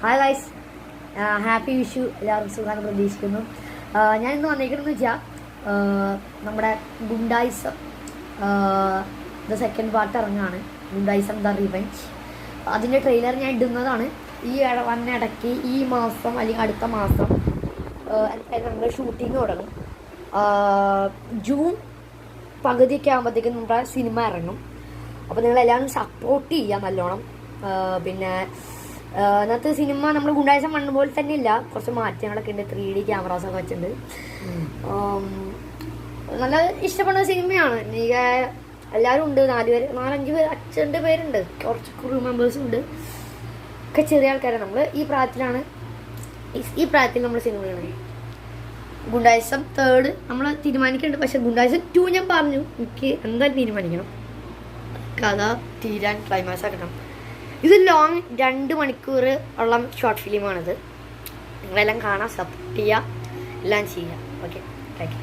Hi guys, happy Vishu. എല്ലാവർക്കും സുഖമാണെന്ന് പ്രതീക്ഷിക്കുന്നു. ഞാൻ ഇന്ന് വന്നേക്കണമെന്ന് വെച്ചാൽ നമ്മുടെ ഗുണ്ടായിസം ദ സെക്കൻഡ് പാർട്ട് ഇറങ്ങാണ്. Gundayisam the revenge. അതിൻ്റെ ട്രെയിലർ ഞാൻ ഇടുന്നതാണ്. ഇടയ്ക്ക് ഈ മാസം അല്ലെങ്കിൽ അടുത്ത മാസം നമ്മുടെ ഷൂട്ടിങ് തുടങ്ങും. ജൂൺ പകുതിയൊക്കെ ആകുമ്പോഴത്തേക്കും നമ്മുടെ സിനിമ ഇറങ്ങും. അപ്പോൾ നിങ്ങളെല്ലാവരും സപ്പോർട്ട് ചെയ്യുക നല്ലോണം. പിന്നെ അതിനകത്ത് സിനിമ നമ്മൾ ഗുണ്ടായിസം പോലെ തന്നെ ഇല്ല, കുറച്ച് മാറ്റങ്ങളൊക്കെ ഉണ്ട്. 3D ക്യാമറാസൊക്കെ വെച്ചിട്ടുണ്ട്. നല്ല ഇഷ്ടപ്പെടുന്ന സിനിമയാണ്. എനിക്ക് എല്ലാവരും ഉണ്ട്. 4-5 പേര്, 5 പേരുണ്ട്. കുറച്ച് ക്രൂ മെമ്പേഴ്സും ഉണ്ട്. ഒക്കെ ചെറിയ ആൾക്കാരാണ്. നമ്മൾ ഈ പ്രായത്തിൽ നമ്മൾ സിനിമ കാണുന്നത്. ഗുണ്ടായിസം 3 നമ്മൾ തീരുമാനിക്കുന്നുണ്ട്. പക്ഷെ ഗുണ്ടായിസം 2 ഞാൻ പറഞ്ഞു, എനിക്ക് എന്തായാലും തീരുമാനിക്കണം. കഥ തീരാൻ ക്ലൈമാക്സ് ആക്കണം. ഇത് ലോങ് 2 മണിക്കൂർ ഉള്ള ഷോർട്ട് ഫിലിമാണിത്. നിങ്ങളെല്ലാം കാണാൻ സപ്പോർട്ട് ചെയ്യുക, എല്ലാം ചെയ്യുക. Okay, thank you.